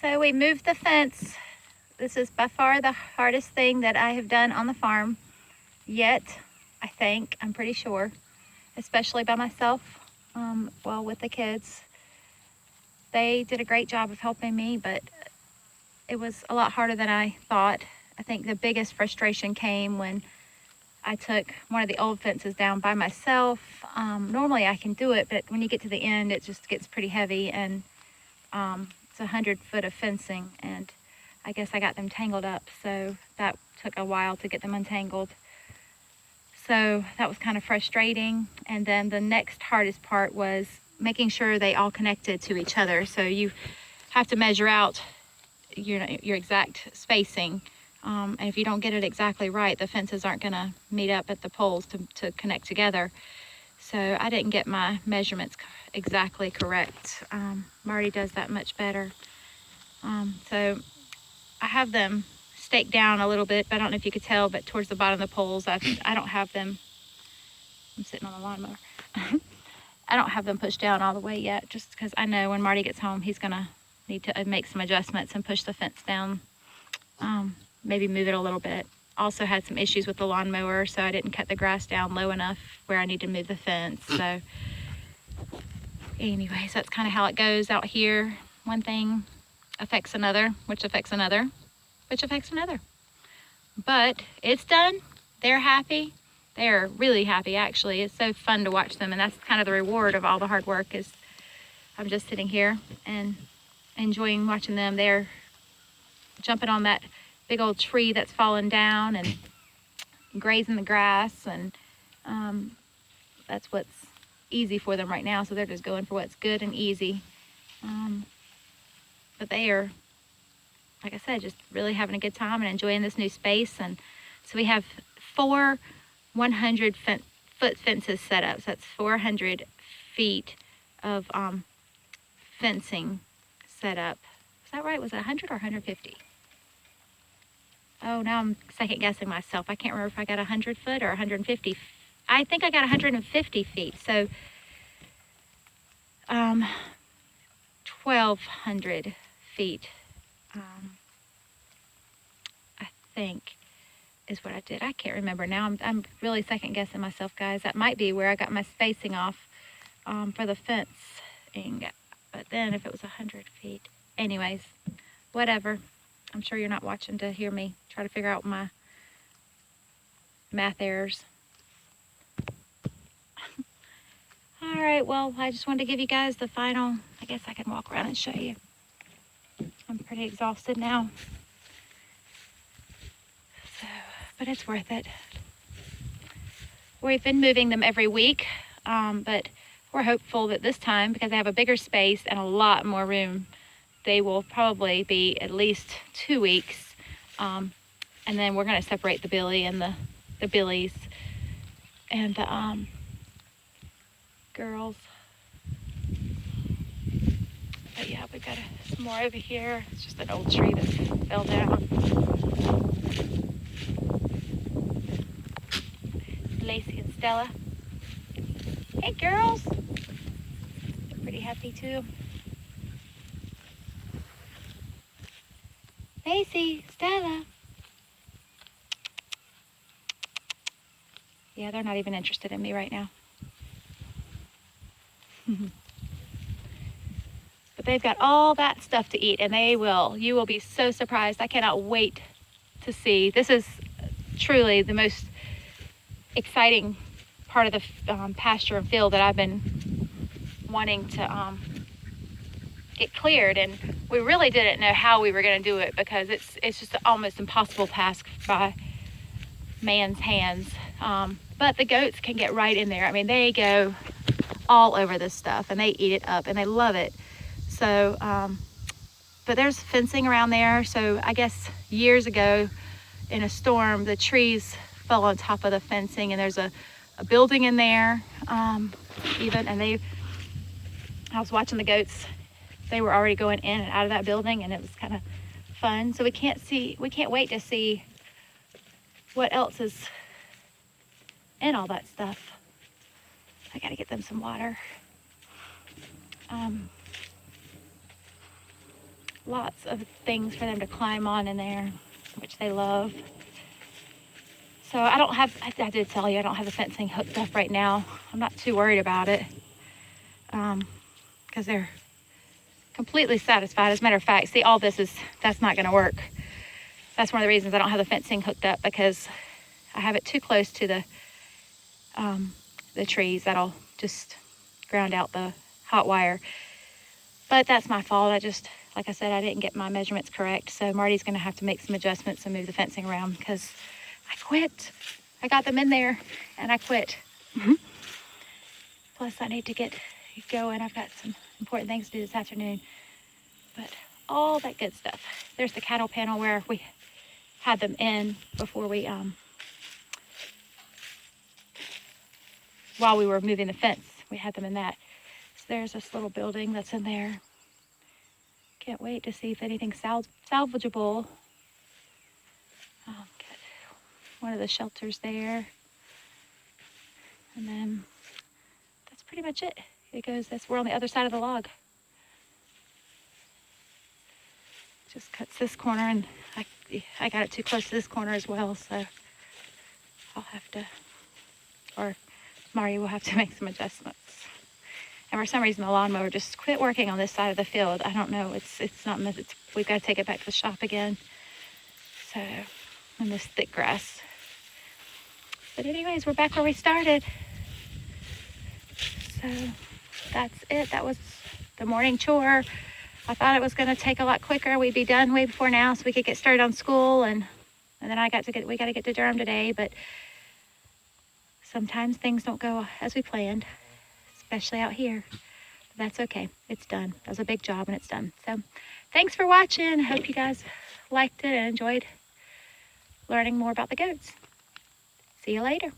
So we moved the fence. This is by far the hardest thing that I have done on the farm yet, I think. I'm pretty sure, especially by myself. Well, with the kids, they did a great job of helping me, but it was a lot harder than I thought. I think the biggest frustration came when I took one of the old fences down by myself. Normally I can do it, but when you get to the end, it just gets pretty heavy, and it's 100 foot of fencing, and I guess I got them tangled up, so that took a while to get them untangled. So that was kind of frustrating. And then the next hardest part was making sure they all connected to each other. So you have to measure out your exact spacing. And if you don't get it exactly right, the fences aren't going to meet up at the poles to connect together. So I didn't get my measurements exactly correct. Marty does that much better. So I have them staked down a little bit, but I don't know if you could tell, but towards the bottom of the poles, I don't have them. I'm sitting on the lawnmower. I don't have them pushed down all the way yet, just because I know when Marty gets home, he's gonna need to make some adjustments and push the fence down. Maybe move it a little bit. Also had some issues with the lawnmower, so I didn't cut the grass down low enough where I need to move the fence. So anyways, that's kind of how it goes out here. One thing affects another, which affects another, which affects another. But it's done. They're happy. They're really happy, actually. It's so fun to watch them, and that's kind of the reward of all the hard work. Is I'm just sitting here and enjoying watching them. They're jumping on that big old tree that's fallen down and grazing the grass, and that's what's easy for them right now. So they're just going for what's good and easy. But they are, like I said, just really having a good time and enjoying this new space. And so we have 4 100-foot fences set up. So that's 400 feet of fencing set up. Is that right? Was it 100 or 150? Oh, now I'm second guessing myself. I can't remember if I got 100 foot or 150. I think I got 150 feet. So 1,200 feet, I think, is what I did. I can't remember now. I'm really second guessing myself, guys. That might be where I got my spacing off for the fencing. But then if it was 100 feet, anyways, whatever. I'm sure you're not watching to hear me try to figure out my math errors. All right, well, I just wanted to give you guys the final. I guess I can walk around and show you. I'm pretty exhausted now. So, but it's worth it. We've been moving them every week, but we're hopeful that this time, because they have a bigger space and a lot more room, they will probably be at least 2 weeks. And then we're going to separate the Billy and the Billies and the girls. But yeah, we've got some more over here. It's just an old tree that fell down. Lacey and Stella. Hey, girls. They're pretty happy too. Lacey, Stella. Yeah, they're not even interested in me right now. But they've got all that stuff to eat, and you will be so surprised. I cannot wait to see. This is truly the most exciting part of the pasture and field that I've been wanting to get cleared, and we really didn't know how we were going to do it, because it's just an almost impossible task by man's hands. But the goats can get right in there. I mean, they go all over this stuff, and they eat it up, and they love it. So, but there's fencing around there. So I guess years ago in a storm, the trees fell on top of the fencing, and there's a building in there, even, and I was watching the goats. They were already going in and out of that building, and it was kind of fun. So we can't wait to see what else is in all that stuff. I gotta get them some water. lots of things for them to climb on in there, which they love. So I don't have, I did tell you, I don't have the fencing hooked up right now. I'm not too worried about it because they're completely satisfied. As a matter of fact, see, all this is, that's not going to work. That's one of the reasons I don't have the fencing hooked up, because I have it too close to the trees. That'll just ground out the hot wire. But that's my fault. Like I said, I didn't get my measurements correct. So Marty's going to have to make some adjustments and move the fencing around because I quit. I got them in there and I quit. Plus, I need to get going. I've got some important things to do this afternoon. But all that good stuff. There's the cattle panel where we had them in before we, while we were moving the fence, we had them in that. So there's this little building that's in there. Can't wait to see if anything's salvageable. Got one of the shelters there. And then that's pretty much it. We're on the other side of the log. Just cuts this corner, and I got it too close to this corner as well, so I'll have to, or Mari will have to make some adjustments. And for some reason, the lawnmower just quit working on this side of the field. I don't know. It's not. We've got to take it back to the shop again. So, and this thick grass. But anyways, we're back where we started. So that's it. That was the morning chore. I thought it was going to take a lot quicker. We'd be done way before now, so we could get started on school. And then we got to get to Durham today. But sometimes things don't go as we planned, especially out here. But that's okay. It's done. That was a big job and it's done. So thanks for watching. I hope you guys liked it and enjoyed learning more about the goats. See you later.